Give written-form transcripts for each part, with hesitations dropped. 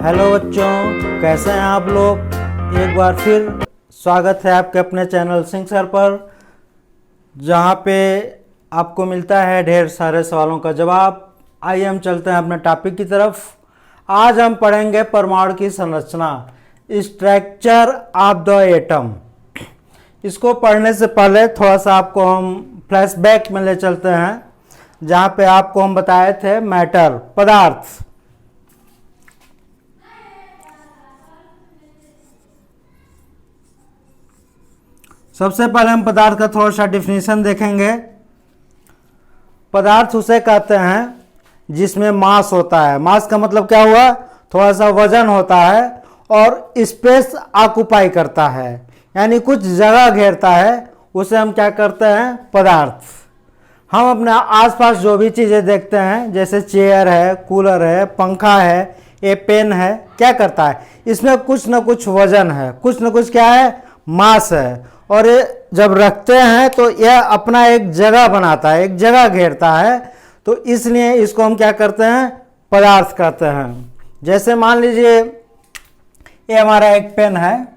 Hello बच्चों, कैसे हैं आप लोग। एक बार फिर स्वागत है आपके अपने चैनल सिंह सर पर, जहां पे आपको मिलता है ढेर सारे सवालों का जवाब। आइए हम चलते हैं अपने टॉपिक की तरफ। आज हम पढ़ेंगे परमाणु की संरचना, स्ट्रक्चर ऑफ द एटम। इसको पढ़ने से पहले थोड़ा सा आपको हम फ्लैशबैक में ले चलते हैं, जहां पे आपको हम बताए थे मैटर, पदार्थ। सबसे पहले हम पदार्थ का थोड़ा सा डिफिनीशन देखेंगे। पदार्थ उसे कहते हैं जिसमें मास होता है। मास का मतलब क्या हुआ, थोड़ा सा वजन होता है और स्पेस ऑक्युपाई करता है, यानी कुछ जगह घेरता है। उसे हम क्या करते हैं, पदार्थ। हम अपने आसपास जो भी चीज़ें देखते हैं, जैसे चेयर है, कूलर है, पंखा है, ये पेन है, क्या करता है, इसमें कुछ ना कुछ वजन है, कुछ ना कुछ क्या है, मास है। और ये जब रखते हैं तो यह अपना एक जगह बनाता है, एक जगह घेरता है। तो इसलिए इसको हम क्या करते हैं, पदार्थ कहते हैं। जैसे मान लीजिए ये हमारा एक पेन है,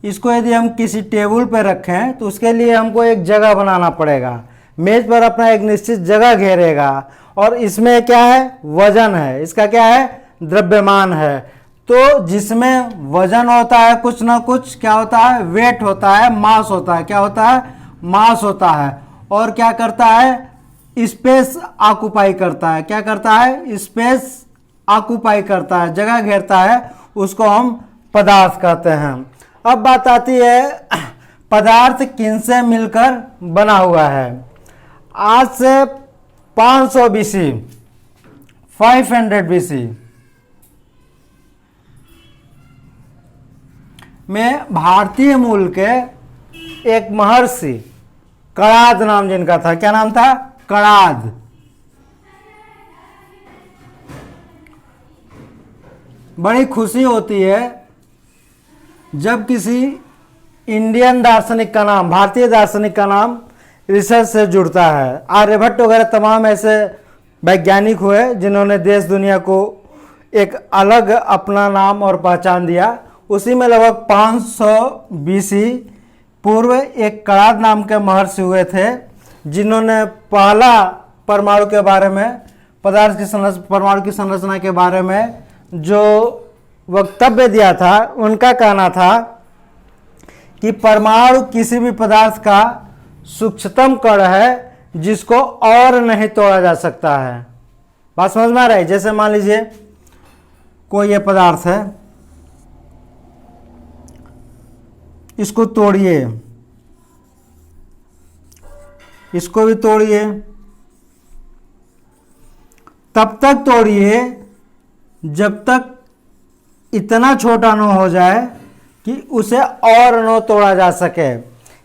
इसको यदि हम किसी टेबल पर रखें तो उसके लिए हमको एक जगह बनाना पड़ेगा। मेज पर अपना एक निश्चित जगह घेरेगा और इसमें क्या है, वजन है, इसका क्या है, द्रव्यमान है। तो जिसमें वजन होता है, कुछ ना कुछ क्या होता है, वेट होता है, मास होता है। क्या होता है, मास होता है। और क्या करता है, स्पेस ऑक्युपाई करता है। क्या करता है, स्पेस ऑक्युपाई करता है, जगह घेरता है। उसको हम पदार्थ कहते हैं। अब बात आती है पदार्थ किनसे मिलकर बना हुआ है। आज से 500 BC, 500 BC में भारतीय मूल के एक महर्षि, कणाद नाम जिनका था, क्या नाम था, कणाद। बड़ी खुशी होती है जब किसी इंडियन दार्शनिक का नाम, भारतीय दार्शनिक का नाम रिसर्च से जुड़ता है। आर्यभट्ट वगैरह तमाम ऐसे वैज्ञानिक हुए जिन्होंने देश दुनिया को एक अलग अपना नाम और पहचान दिया। उसी में लगभग 500 BC पूर्व एक कणाद नाम के महर्षि हुए थे, जिन्होंने पहला परमाणु के बारे में, पदार्थ की संरचना, परमाणु की संरचना के बारे में जो वक्तव्य दिया था। उनका कहना था कि परमाणु किसी भी पदार्थ का सूक्ष्मतम कण है जिसको और नहीं तोड़ा जा सकता है। बात समझ में आ रहा है। जैसे मान लीजिए कोई ये पदार्थ है, इसको तोड़िए, इसको भी तोड़िए, तब तक तोड़िए जब तक इतना छोटा न हो जाए कि उसे और न तोड़ा जा सके।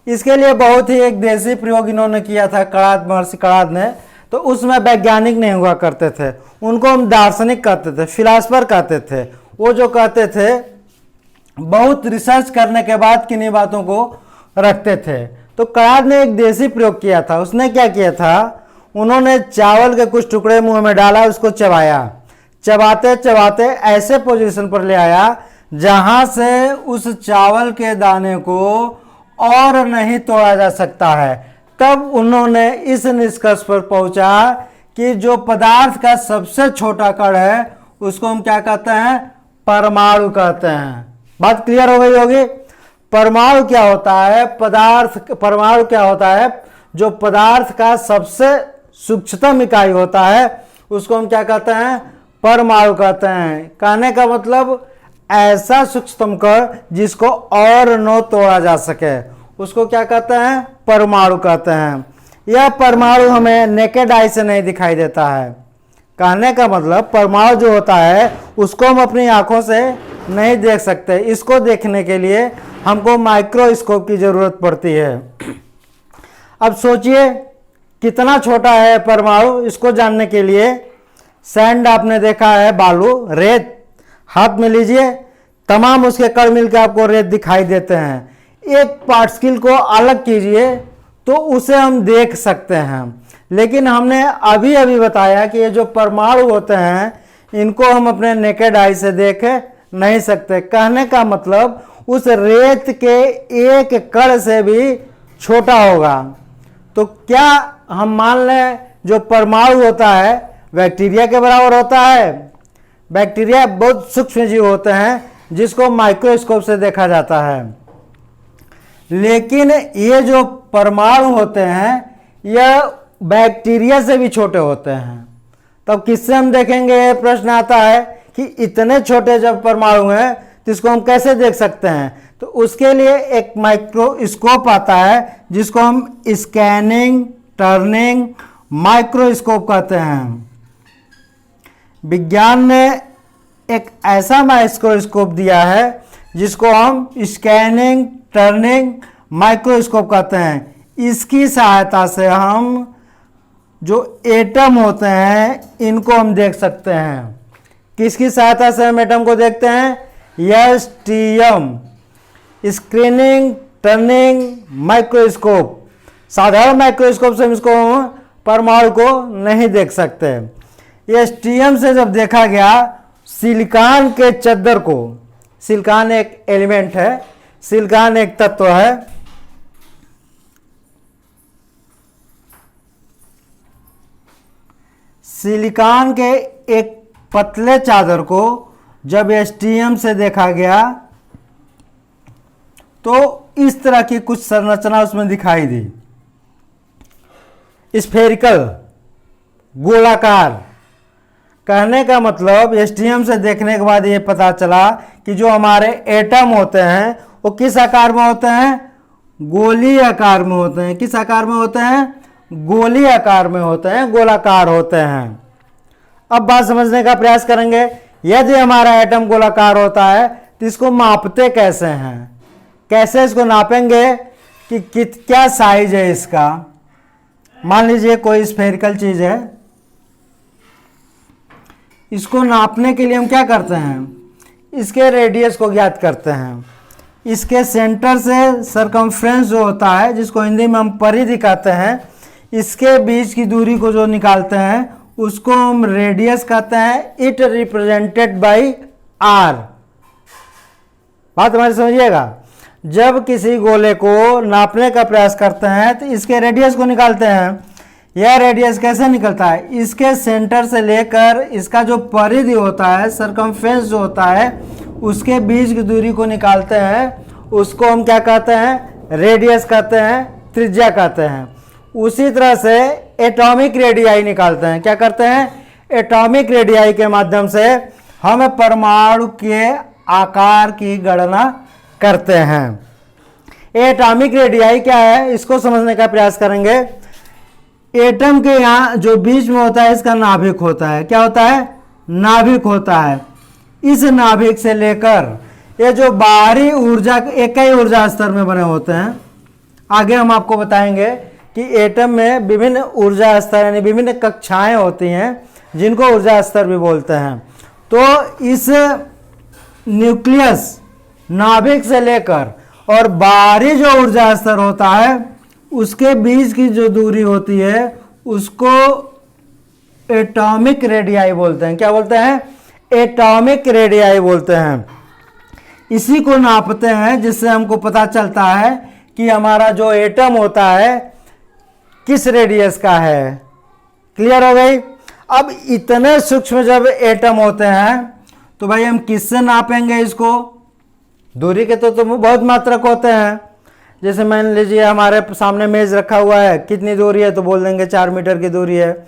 इसके लिए बहुत ही एक देसी प्रयोग इन्होंने किया था, कणाद, महर्षि कणाद ने। तो उसमें वैज्ञानिक नहीं हुआ करते थे, उनको हम दार्शनिक कहते थे, फिलासफर कहते थे। वो जो कहते थे, बहुत रिसर्च करने के बाद किन्हीं बातों को रखते थे। तो कणाद ने एक देसी प्रयोग किया था। उसने क्या किया था, उन्होंने चावल के कुछ टुकड़े मुंह में डाला, उसको चबाया, चबाते चबाते ऐसे पोजीशन पर ले आया जहां से उस चावल के दाने को और नहीं तोड़ा जा सकता है। तब उन्होंने इस निष्कर्ष पर पहुंचा कि जो पदार्थ का सबसे छोटा कण है उसको हम क्या कहते हैं, परमाणु कहते हैं। बात क्लियर हो गई होगी। परमाणु क्या होता है, पदार्थ, परमाणु क्या होता है, जो पदार्थ का सबसे सूक्ष्मतम इकाई होता है उसको हम क्या कहते हैं, परमाणु कहते हैं। कहने का मतलब ऐसा सूक्ष्मतम कण जिसको और न तोड़ा जा सके, उसको क्या कहते हैं, परमाणु कहते हैं। यह परमाणु हमें नेकेड आई से नहीं दिखाई देता है। कहने का मतलब परमाणु जो होता है उसको हम अपनी आंखों से नहीं देख सकते। इसको देखने के लिए हमको माइक्रोस्कोप की जरूरत पड़ती है। अब सोचिए कितना छोटा है परमाणु। इसको जानने के लिए सैंड आपने देखा है, बालू, रेत, हाथ में लीजिए, तमाम उसके कण मिलकर आपको रेत दिखाई देते हैं। एक पार्टिकल को अलग कीजिए तो उसे हम देख सकते हैं। लेकिन हमने अभी अभी बताया कि ये जो परमाणु होते हैं इनको हम अपने नेकेड आई से देख नहीं सकते। कहने का मतलब उस रेत के एक कण से भी छोटा होगा। तो क्या हम मान लें जो परमाणु होता है बैक्टीरिया के बराबर होता है? बैक्टीरिया बहुत सूक्ष्म जीव होते हैं जिसको माइक्रोस्कोप से देखा जाता है। लेकिन ये जो परमाणु होते हैं यह बैक्टीरिया से भी छोटे होते हैं। तब किससे हम देखेंगे? ये प्रश्न आता है कि इतने छोटे जब परमाणु हैं तो इसको हम कैसे देख सकते हैं? तो उसके लिए एक माइक्रोस्कोप आता है जिसको हम स्कैनिंग टर्निंग माइक्रोस्कोप कहते हैं। विज्ञान ने एक ऐसा माइक्रोस्कोप दिया है जिसको हम स्कैनिंग टर्निंग माइक्रोस्कोप कहते हैं। इसकी सहायता से हम जो एटम होते हैं इनको हम देख सकते हैं। किसकी सहायता से हम एटम को देखते हैं? STM screening turning microscope. साधारण माइक्रोस्कोप से हम इसको परमाणु को नहीं देख सकते। एसटीएम से जब देखा गया सिलिकॉन के चद्दर को, सिलिकॉन एक एलिमेंट है, सिलिकॉन एक तत्व है, सिलिकॉन के एक पतले चादर को जब एसटीएम से देखा गया तो इस तरह की कुछ संरचना उसमें दिखाई दी। स्फेरिकल गोलाकार। कहने का मतलब एसटीएम से देखने के बाद ये पता चला कि जो हमारे एटम होते हैं वो किस आकार में होते हैं? गोलीय आकार में होते हैं। किस आकार में होते हैं? गोलीय आकार में होते हैं, गोलाकार होते हैं। अब बात समझने का प्रयास करेंगे। यदि हमारा एटम गोलाकार होता है तो इसको मापते कैसे हैं? कैसे इसको नापेंगे कि क्या साइज है इसका? मान लीजिए कोई स्फेरिकल चीज है, इसको नापने के लिए हम क्या करते हैं? इसके रेडियस को ज्ञात करते हैं। इसके सेंटर से सरकमफ्रेंस जो होता है, जिसको हिंदी में हम परिधि कहते हैं, इसके बीच की दूरी को जो निकालते हैं उसको हम रेडियस कहते हैं। It represented by R. बात हमारी समझिएगा। जब किसी गोले को नापने का प्रयास करते हैं तो इसके रेडियस को निकालते हैं। यह रेडियस कैसे निकलता है? इसके सेंटर से लेकर इसका जो परिधि होता है, सरकमफ्रेंस जो होता है, उसके बीच की दूरी को निकालते हैं। उसको हम क्या कहते हैं? रेडियस कहते हैं, त्रिज्या कहते हैं। उसी तरह से एटॉमिक रेडियाई निकालते हैं। क्या करते हैं? एटॉमिक रेडियाई के माध्यम से हम परमाणु के आकार की गणना करते हैं। एटॉमिक रेडियाई क्या है इसको समझने का प्रयास करेंगे। एटम के यहाँ जो बीच में होता है इसका नाभिक होता है। क्या होता है? नाभिक होता है। इस नाभिक से लेकर ये जो बाहरी ऊर्जा एक ही ऊर्जा स्तर में बने होते हैं। आगे हम आपको बताएंगे कि एटम में विभिन्न ऊर्जा स्तर यानी विभिन्न कक्षाएं होती हैं जिनको ऊर्जा स्तर भी बोलते हैं। तो इस न्यूक्लियस नाभिक से लेकर और बाहरी जो ऊर्जा स्तर होता है उसके बीच की जो दूरी होती है उसको एटॉमिक रेडियाई बोलते हैं। क्या बोलते हैं? एटॉमिक रेडियाई बोलते हैं। इसी को नापते हैं जिससे हमको पता चलता है कि हमारा जो एटम होता है किस रेडियस का है। क्लियर हो गई? अब इतने सूक्ष्म जब एटम होते हैं तो भाई हम किससे नापेंगे इसको? दूरी के तो बहुत मात्रक होते हैं। जैसे मान लीजिए हमारे सामने मेज रखा हुआ है, कितनी दूरी है? तो बोल देंगे 4 मीटर की दूरी है।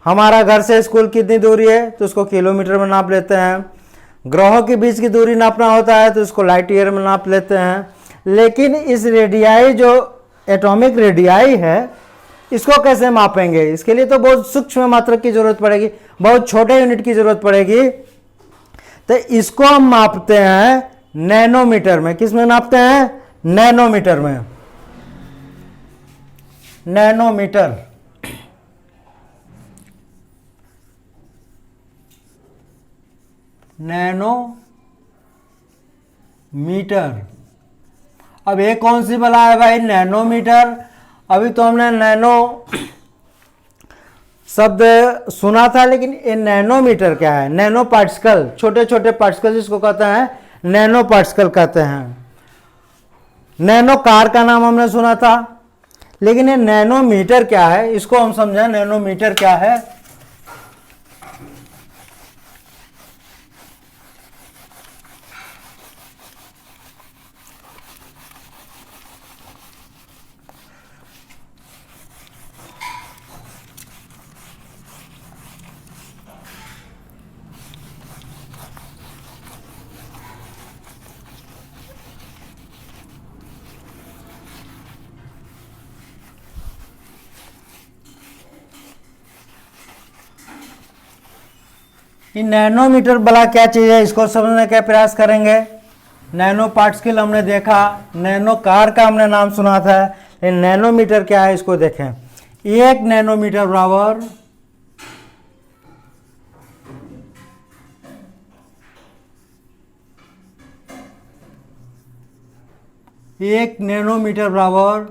हमारा घर से स्कूल कितनी दूरी है? तो उसको किलोमीटर में नाप लेते हैं। ग्रहों के बीच की दूरी नापना होता है तो उसको लाइट ईयर में नाप लेते हैं। लेकिन इस रेडियाई जो एटॉमिक रेडियाई है इसको कैसे मापेंगे? इसके लिए तो बहुत सूक्ष्म मात्रक की जरूरत पड़ेगी, बहुत छोटे यूनिट की जरूरत पड़ेगी। तो इसको हम मापते हैं नैनोमीटर में। किस में नापते हैं? नैनोमीटर में। नैनोमीटर। नैनोमीटर। अब ये कौन सी बला है भाई? नैनोमीटर। अभी तो हमने नैनो शब्द सुना था, लेकिन ये नैनोमीटर क्या है? नैनो पार्टिकल, छोटे छोटे पार्टिकल जिसको कहते हैं नैनो पार्टिकल कहते हैं। नैनो कार का नाम हमने सुना था, लेकिन ये नैनोमीटर क्या है इसको हम समझें। नैनोमीटर क्या है? ये नैनोमीटर भला क्या चीज़ है, इसको समझने का प्रयास करेंगे। नैनो पार्टिकल हमने देखा, नैनो कार का हमने नाम सुना था, लेकिन नैनोमीटर क्या है इसको देखें। 1 नैनोमीटर बराबर 1 नैनोमीटर बराबर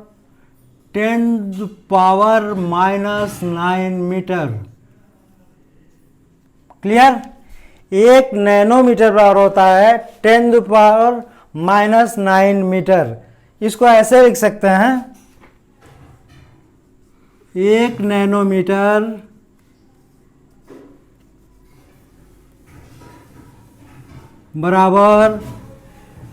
10⁻⁹ मीटर। क्लियर? 1 नैनोमीटर बराबर होता है 10⁻⁹ मीटर। इसको ऐसे लिख सकते हैं, 1 नैनोमीटर बराबर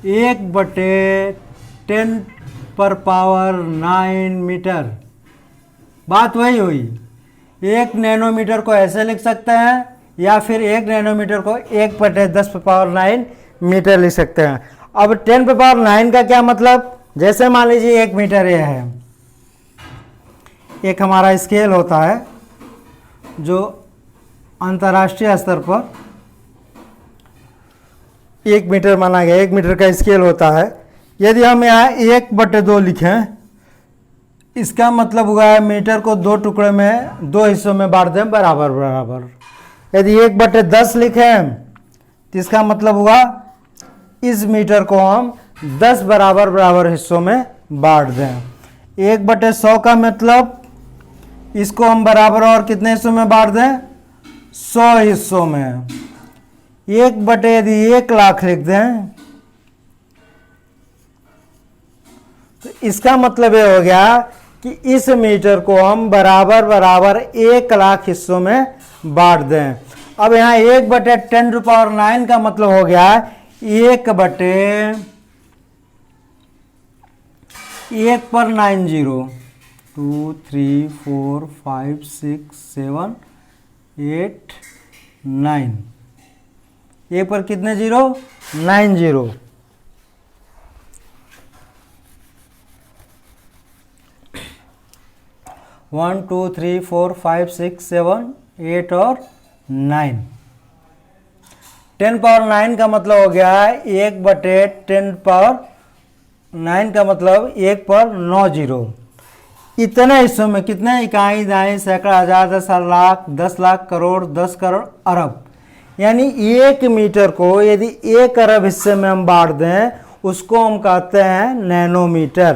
1/10⁹ मीटर। बात वही हुई। 1 नैनोमीटर को ऐसे लिख सकते हैं, या फिर 1 नैनोमीटर को 1/10⁹ मीटर लिख सकते हैं। अब 10⁹ का क्या मतलब? जैसे मान लीजिए 1 मीटर ये है, एक हमारा स्केल होता है जो अंतर्राष्ट्रीय स्तर पर 1 मीटर माना गया। 1 मीटर का स्केल होता है। यदि हम यहाँ 1/2 लिखें, इसका मतलब हुआ है मीटर को 2 टुकड़े में, 2 हिस्सों में बांट दें बराबर बराबर। यदि 1/10 लिखें तो इसका मतलब हुआ इस मीटर को हम 10 बराबर बराबर हिस्सों में बांट दें। 1/100 का मतलब इसको हम बराबर और कितने हिस्सों में बांट दें? 100 हिस्सों में। 1/1 लाख लिख दें तो इसका मतलब ये हो गया कि इस मीटर को हम बराबर बराबर 1 लाख हिस्सों में बांट दें। अब यहाँ 1/10⁹ का मतलब हो गया 1/1 पर 90, 2 3 4 5 6 7 8 9। 1 पर कितने जीरो? 9 जीरो। वन 2 3 4 5 6 7 8 और 9। 10⁻9 का मतलब हो गया 1/10⁻9 का मतलब 1 पर 9 जीरो। इतने हिस्सों में कितने इकाई, दाई, सैकड़ा, हजार, 10 लाख, 10 लाख, करोड़, 10 करोड़, अरब। यानी 1 मीटर को यदि 1 अरब हिस्से में हम बांट दें, उसको हम कहते हैं नैनोमीटर।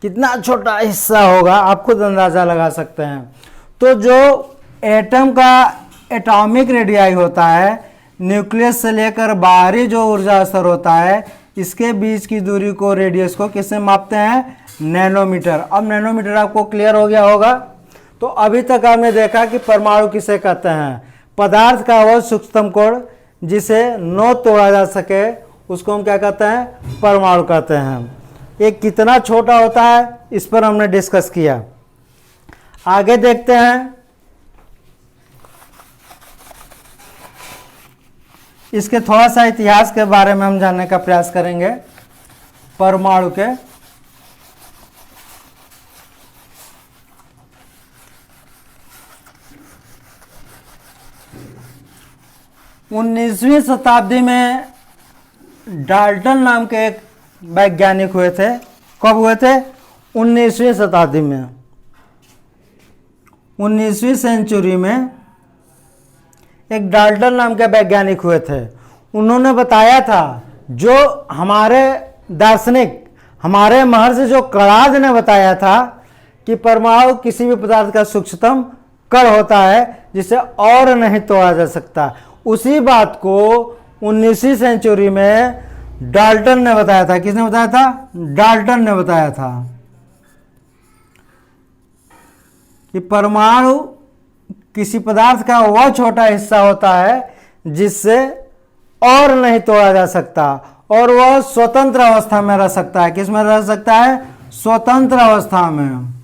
कितना छोटा हिस्सा होगा आप खुद अंदाजा लगा सकते हैं। तो जो एटम का एटॉमिक रेडियाई होता है, न्यूक्लियस से लेकर बाहरी जो ऊर्जा स्तर होता है, इसके बीच की दूरी को, रेडियस को किससे मापते हैं? नैनोमीटर। अब नैनोमीटर आपको क्लियर हो गया होगा। तो अभी तक आपने देखा कि परमाणु किसे कहते हैं? पदार्थ का वह सूक्ष्मतम कोण जिसे न तोड़ा जा सके उसको हम क्या कहते हैं? परमाणु कहते हैं। ये कितना छोटा होता है इस पर हमने डिस्कस किया। आगे देखते हैं, इसके थोड़ा सा इतिहास के बारे में हम जानने का प्रयास करेंगे। परमाणु के 19वीं शताब्दी में डाल्टन नाम के एक वैज्ञानिक हुए थे। कब हुए थे? 19वीं शताब्दी में, 19वीं सेंचुरी में एक डाल्टन नाम के वैज्ञानिक हुए थे। उन्होंने बताया था, जो हमारे दार्शनिक, हमारे महर्षि जो कणाद ने बताया था कि परमाणु किसी भी पदार्थ का सूक्ष्मतम कण होता है जिसे और नहीं तोड़ा जा सकता। उसी बात को 19वीं सेंचुरी में डाल्टन ने बताया था। किसने बताया था? डाल्टन ने बताया था कि परमाणु किसी पदार्थ का वह छोटा हिस्सा होता है जिससे और नहीं तोड़ा जा सकता, और वह स्वतंत्र अवस्था में रह सकता है। किस में रह सकता है? स्वतंत्र अवस्था में।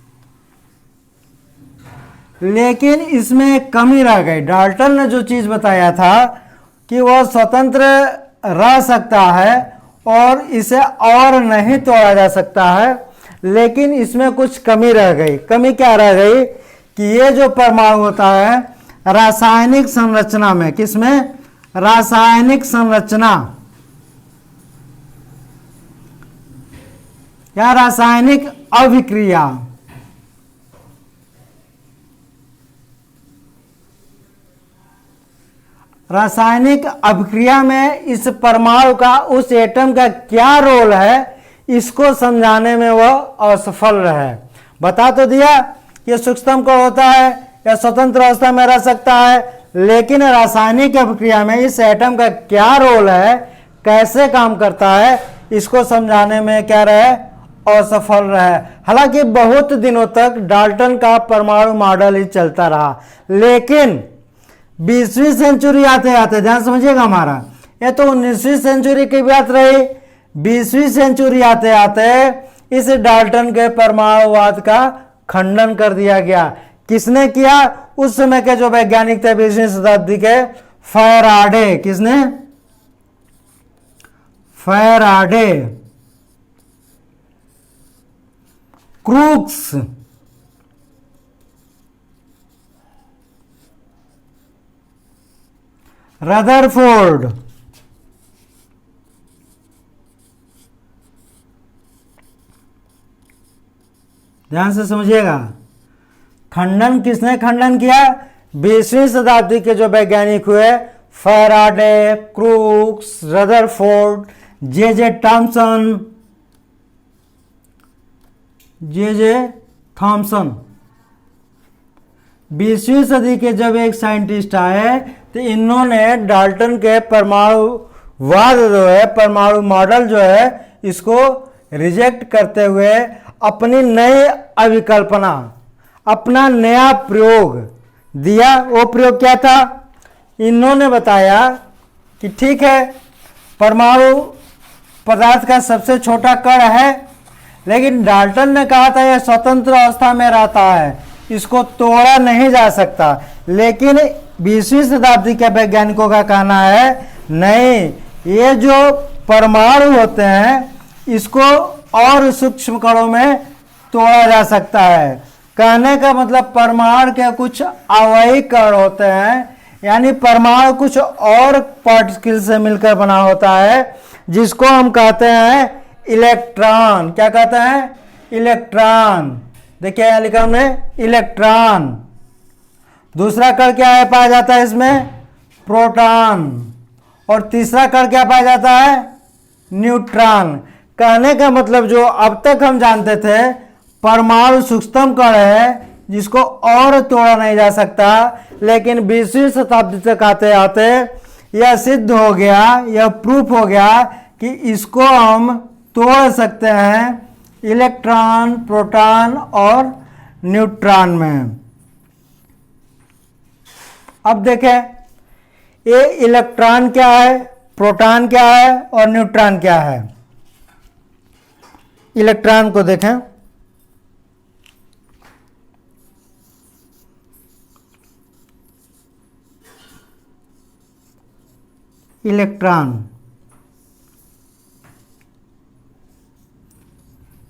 लेकिन इसमें एक कमी रह गई। डाल्टन ने जो चीज बताया था कि वह स्वतंत्र रह सकता है और इसे और नहीं तोड़ा जा सकता है, लेकिन इसमें कुछ कमी रह गई। कमी क्या रह गई? कि ये जो परमाणु होता है रासायनिक संरचना में, किसमें? रासायनिक संरचना या रासायनिक अभिक्रिया, रासायनिक अभिक्रिया में इस परमाणु का, उस एटम का क्या रोल है, इसको समझाने में वह असफल रहे। बता तो दिया कि सूक्ष्मतम कण होता है या स्वतंत्र अवस्था में रह सकता है, लेकिन रासायनिक अभिक्रिया में इस एटम का क्या रोल है, कैसे काम करता है, इसको समझाने में क्या रहे? असफल रहे। हालांकि बहुत दिनों तक डाल्टन का परमाणु मॉडल ही चलता रहा, लेकिन 20वीं सेंचुरी आते आते, ध्यान समझिएगा हमारा, ये तो 19वीं सेंचुरी की बात रही। 20वीं सेंचुरी आते आते इस डाल्टन के परमाणुवाद का खंडन कर दिया गया। किसने किया? उस समय के जो वैज्ञानिक थे 20वीं शताब्दी के, फैराडे। किसने? फैराडे, क्रूक्स, रदरफोर्ड, ध्यान से समझिएगा। खंडन किसने खंडन किया? 20वीं शताब्दी के जो वैज्ञानिक हुए, Faraday, Crookes, Rutherford, J Thomson. 20वीं सदी के जब एक साइंटिस्ट आए तो इन्होंने डाल्टन के परमाणुवाद जो है, परमाणु मॉडल जो है, इसको रिजेक्ट करते हुए अपनी नई अभिकल्पना, अपना नया प्रयोग दिया। वो प्रयोग क्या था? इन्होंने बताया कि ठीक है, परमाणु पदार्थ का सबसे छोटा कण है, लेकिन डाल्टन ने कहा था यह स्वतंत्र अवस्था में रहता है, इसको तोड़ा नहीं जा सकता। लेकिन 20वीं शताब्दी के वैज्ञानिकों का कहना है नहीं, ये जो परमाणु होते हैं इसको और सूक्ष्म कणों में तोड़ा जा सकता है। कहने का मतलब परमाणु के कुछ अवयवी कण होते हैं, यानी परमाणु कुछ और पार्टिकल से मिलकर बना होता है, जिसको हम कहते हैं इलेक्ट्रॉन। क्या कहते हैं? इलेक्ट्रॉन। देखिए यहां लिखा हमने, इलेक्ट्रॉन। दूसरा कण क्या है पाया जाता है इसमें? प्रोटॉन। और तीसरा कण क्या पाया जाता है? न्यूट्रॉन। कहने का मतलब जो अब तक हम जानते थे परमाणु सूक्ष्मतम कण है जिसको और तोड़ा नहीं जा सकता, लेकिन 20वीं शताब्दी तक आते आते यह सिद्ध हो गया, यह प्रूफ हो गया कि इसको हम तोड़ सकते हैं इलेक्ट्रॉन, प्रोटॉन और न्यूट्रॉन में। अब देखें ये इलेक्ट्रॉन क्या है, प्रोटॉन क्या है और न्यूट्रॉन क्या है। इलेक्ट्रॉन को देखें, इलेक्ट्रॉन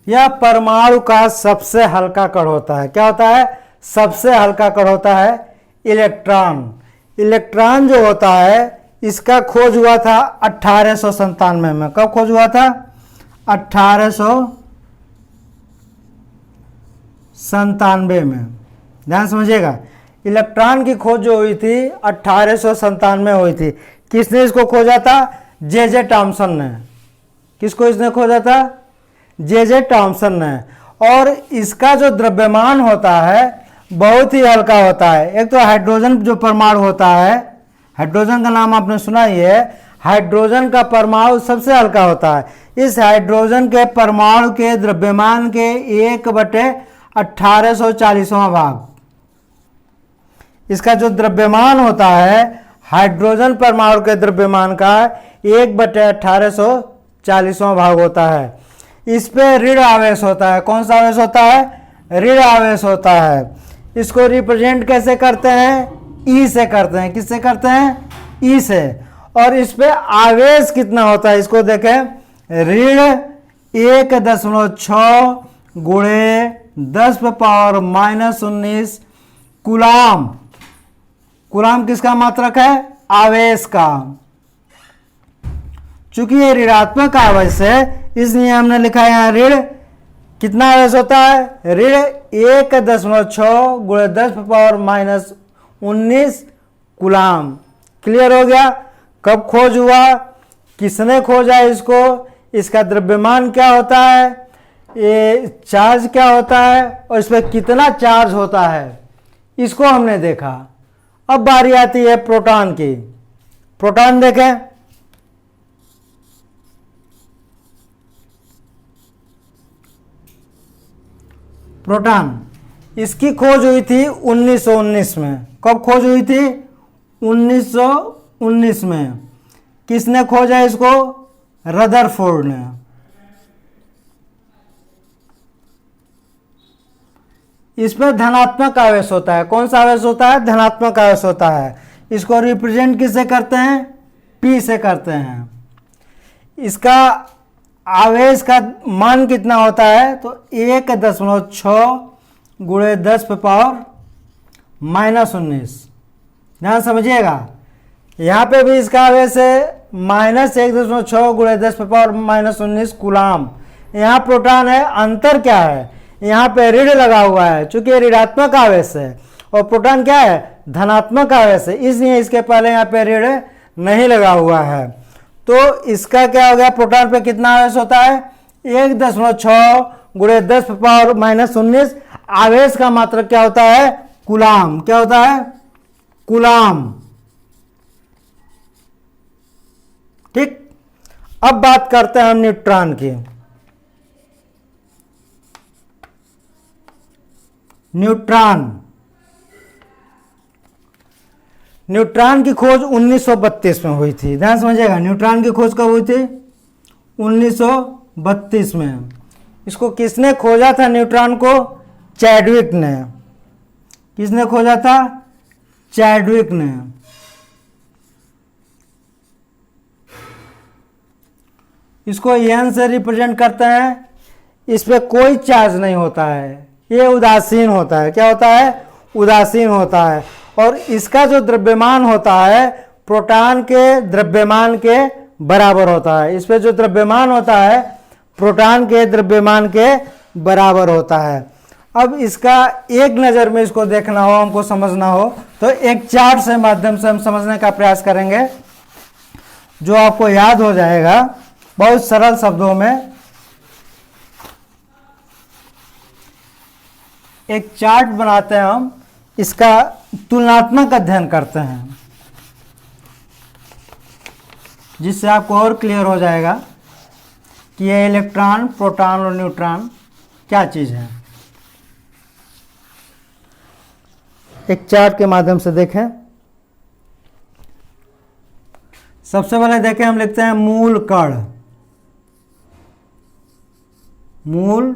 यह परमाणु का सबसे हल्का कण होता है। क्या होता है? सबसे हल्का कण होता है इलेक्ट्रॉन। इलेक्ट्रॉन जो होता है इसका खोज हुआ था 1897 में। कब खोज हुआ था? 1897 में। ध्यान समझिएगा, इलेक्ट्रॉन की खोज जो हुई थी 1897 में हुई थी। किसने इसको खोजा था? जे टॉमसन ने। किसको इसने खोजा था? जे टॉमसन ने। और इसका जो द्रव्यमान होता है बहुत ही हल्का होता है। एक तो हाइड्रोजन जो परमाणु होता है, हाइड्रोजन का नाम आपने सुना ही है, हाइड्रोजन का परमाणु सबसे हल्का होता है। इस हाइड्रोजन के परमाणु के द्रव्यमान के 1/1840वां भाग, इसका जो द्रव्यमान होता है हाइड्रोजन परमाणु के द्रव्यमान का 1/1840वां भाग होता है। इस पे ऋण आवेश होता है। कौन सा आवेश होता है? ऋण आवेश होता है। इसको रिप्रेजेंट कैसे करते हैं? ई से करते हैं। किससे करते हैं? ई से। और इस पे आवेश कितना होता है इसको देखें, ऋण 1.6 गुणे 10⁻⁻19 कूलाम। कूलाम किसका मात्रक है? आवेश का। चूंकि ये ऋणात्मक आवेश है इसलिए हमने लिखा है यहाँ ऋण कितना आवेश होता है? ऋण 1.6 गुणे 10⁻⁻19 कूलाम। क्लियर हो गया? कब खोज हुआ, किसने खोजा इसको, इसका द्रव्यमान क्या होता है, ये चार्ज क्या होता है और इस पर कितना चार्ज होता है, इसको हमने देखा। अब बारी आती है प्रोटॉन की। प्रोटॉन देखें, प्रोटॉन इसकी खोज हुई थी 1919 में। कब खोज हुई थी? 1919 में। किसने खोजा इसको? रदरफोर्ड ने। इस पर धनात्मक आवेश होता है। कौन सा आवेश होता है? धनात्मक आवेश होता है। इसको रिप्रेजेंट किससे करते हैं? पी से करते हैं। इसका आवेश का मान कितना होता है? तो 1.6 गुणे 10⁻⁻19। ध्यान समझिएगा, यहाँ पे भी इसका आवेश है -1.6 गुणे 10⁻⁻19 कूलाम। यहाँ प्रोटॉन है। अंतर क्या है? यहाँ पे ऋण लगा हुआ है, चूंकि ऋणात्मक आवेश है और प्रोटॉन क्या है? धनात्मक आवेश है, इसलिए इसके पहले यहाँ पे ऋण नहीं लगा हुआ है। तो इसका क्या हो गया? प्रोटॉन पे कितना आवेश होता है? 1.6 गुणे 10⁻⁻19। आवेश का मात्रक क्या होता है? कूलाम। क्या होता है? कूलाम। ठीक। अब बात करते हैं हम न्यूट्रॉन की। न्यूट्रॉन की खोज 1932 में हुई थी। ध्यान समझिएगा, न्यूट्रॉन की खोज कब हुई थी? 1932 में। इसको किसने खोजा था? न्यूट्रॉन को चैडविक ने। किसने खोजा था? चैडविक ने। इसको एन से रिप्रेजेंट करते हैं। इस पे कोई चार्ज नहीं होता है, ये उदासीन होता है। क्या होता है? उदासीन होता है। और इसका जो द्रव्यमान होता है प्रोटॉन के द्रव्यमान के बराबर होता है। इस पे जो द्रव्यमान होता है प्रोटॉन के द्रव्यमान के बराबर होता है। अब इसका एक नज़र में इसको देखना हो, हमको समझना हो, तो एक चार्ट से माध्यम से हम समझने का प्रयास करेंगे जो आपको याद हो जाएगा बहुत सरल शब्दों में। एक चार्ट बनाते हैं हम, इसका तुलनात्मक अध्ययन करते हैं जिससे आपको और क्लियर हो जाएगा कि ये इलेक्ट्रॉन, प्रोटॉन और न्यूट्रॉन क्या चीज़ है। एक चार्ट के माध्यम से देखें। सबसे पहले देखें, हम लिखते हैं मूल कण। मूल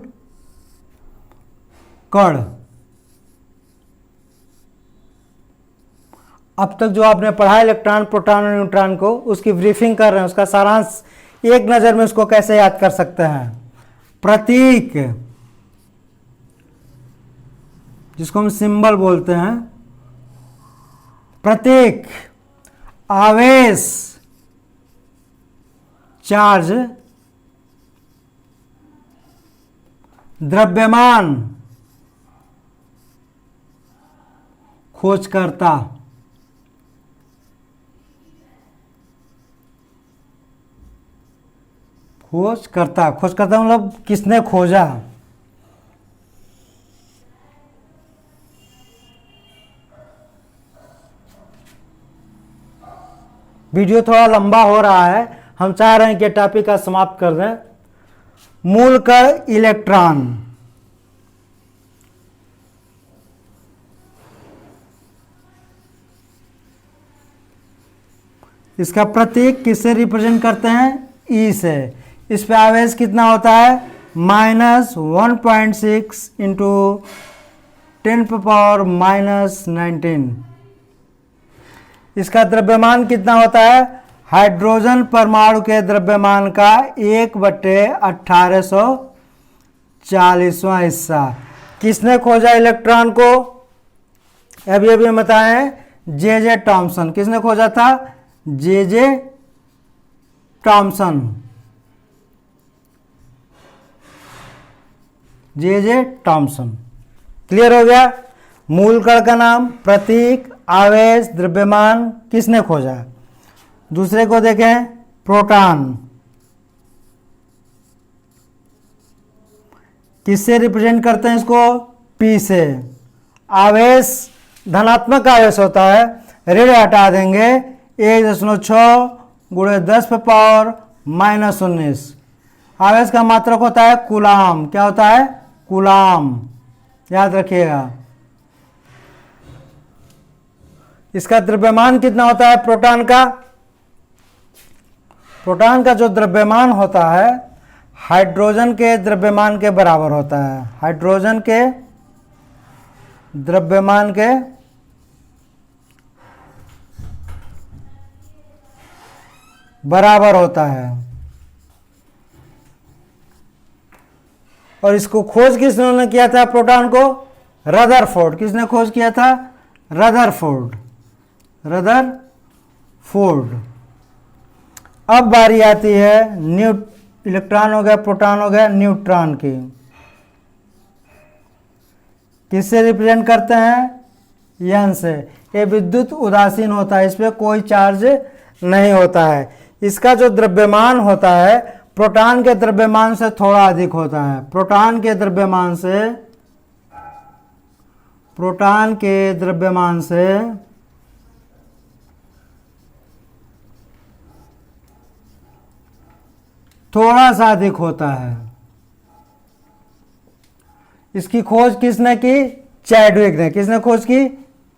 कण। अब तक जो आपने पढ़ा इलेक्ट्रॉन, प्रोटॉन और न्यूट्रॉन को, उसकी ब्रीफिंग कर रहे हैं, उसका सारांश एक नज़र में उसको कैसे याद कर सकते हैं। प्रतीक, जिसको हम सिंबल बोलते हैं, प्रतीक, आवेश, चार्ज, द्रव्यमान, खोजकर्ता। खोजकर्ता, खोजकर्ता मतलब किसने खोजा। वीडियो थोड़ा लंबा हो रहा है, हम चाह रहे हैं कि टॉपिक का समाप्त कर दें। मूल कण इलेक्ट्रॉन, इसका प्रतीक किससे रिप्रेजेंट करते हैं? ई से। इस पे आवेश कितना होता है? -1.6 इंटू 10⁻⁻19। इसका द्रव्यमान कितना होता है? हाइड्रोजन परमाणु के द्रव्यमान का 1/1840वां हिस्सा। किसने खोजा इलेक्ट्रॉन को? अभी बताएं, जे टॉमसन। किसने खोजा था? जे टॉमसन। J Thomson. क्लियर हो गया? मूल कण का नाम, प्रतीक, आवेश, द्रव्यमान किसने खोजा? दूसरे को देखें, प्रोटॉन। किससे रिप्रेजेंट करते हैं इसको? पी से। आवेश धनात्मक आवेश होता है, ऋण हटा देंगे, 1.6 × 10⁻⁻19। आवेश का मात्रक होता है कूलाम। क्या होता है? कूलाम, याद रखिएगा। इसका द्रव्यमान कितना होता है प्रोटॉन का? प्रोटॉन का जो द्रव्यमान होता है हाइड्रोजन के द्रव्यमान के बराबर होता है। हाइड्रोजन के द्रव्यमान के बराबर होता है। और इसको खोज किसने किया था प्रोटॉन को? रदरफोर्ड। किसने खोज किया था? रदरफोर्ड। रदरफोर्ड। अब बारी आती है इलेक्ट्रॉन हो गया, प्रोटॉन हो गया, न्यूट्रॉन की। किससे रिप्रेजेंट करते हैं? यन से। ये विद्युत उदासीन होता है, इस पर कोई चार्ज नहीं होता है। इसका जो द्रव्यमान होता है प्रोटॉन के द्रव्यमान से थोड़ा अधिक होता है। प्रोटॉन के द्रव्यमान से थोड़ा सा अधिक होता है। इसकी खोज किसने की? चैडविक ने। किसने खोज की?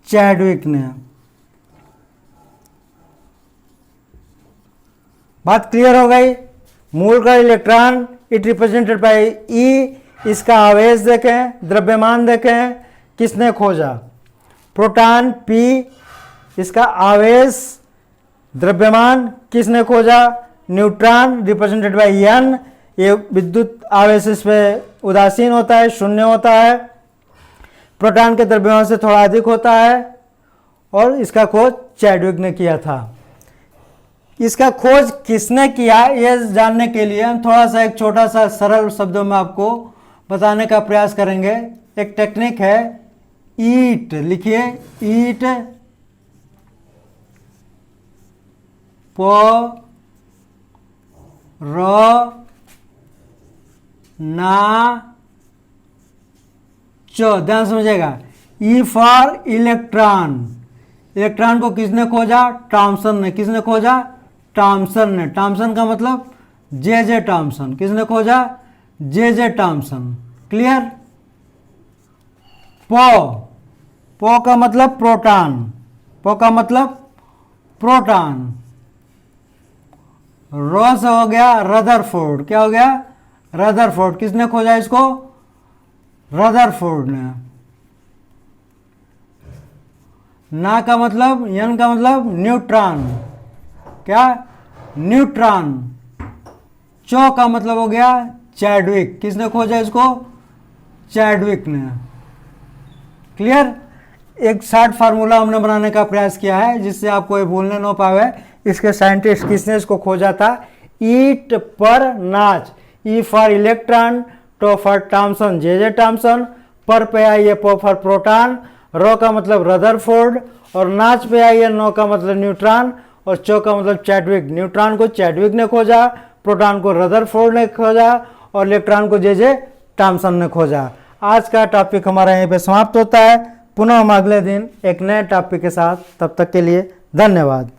चैडविक ने। बात क्लियर हो गई? मूल का electron, it represented by E. इसका आवेश देखें, द्रव्यमान देखें, किसने खोजा? Proton P. इसका आवेश, द्रव्यमान किसने खोजा? Neutron, represented by N. ये विद्युत आवेश इस पे उदासीन होता है, शून्य होता है। प्रोटॉन के द्रव्यमान से थोड़ा अधिक होता है और इसका खोज चैडविक ने किया था। इसका खोज किसने किया ये जानने के लिए हम थोड़ा सा एक छोटा सा सरल शब्दों में आपको बताने का प्रयास करेंगे। एक टेक्निक है ईट। लिखिए ईट प र ना चो। ध्यान समझेगा। ई फॉर इलेक्ट्रॉन। इलेक्ट्रॉन को किसने खोजा? टॉमसन ने। किसने खोजा? टॉमसन ने। टॉमसन का मतलब जे टॉमसन। किसने खोजा? जे टॉमसन। क्लियर? पो का मतलब प्रोटॉन। पो का मतलब प्रोटॉन। रो से हो गया रदरफोर्ड। क्या हो गया? रदरफोर्ड। किसने खोजा इसको? रदरफोर्ड ने। ना का मतलब, यन का मतलब न्यूट्रॉन। क्या? न्यूट्रॉन। चो का मतलब हो गया चैडविक। किसने खोजा इसको? चैडविक ने। क्लियर? एक शॉर्ट फार्मूला हमने बनाने का प्रयास किया है जिससे आपको ये भूलने न पावे। इसके साइंटिस्ट किसने इसको खोजा था? ईट पर नाच। E for electron, T for Thomson, J Thomson, पर पे आइए पो फॉर प्रोटॉन, रो का मतलब रदरफोर्ड और नाच पे आइए नो का मतलब न्यूट्रॉन और चो का मतलब चैडविक। न्यूट्रॉन को चैडविक ने खोजा, प्रोटॉन को रदरफोर्ड ने खोजा और इलेक्ट्रॉन को जे टॉमसन ने खोजा। आज का टॉपिक हमारा यहीं पे समाप्त होता है। पुनः हम अगले दिन एक नए टॉपिक के साथ, तब तक के लिए धन्यवाद।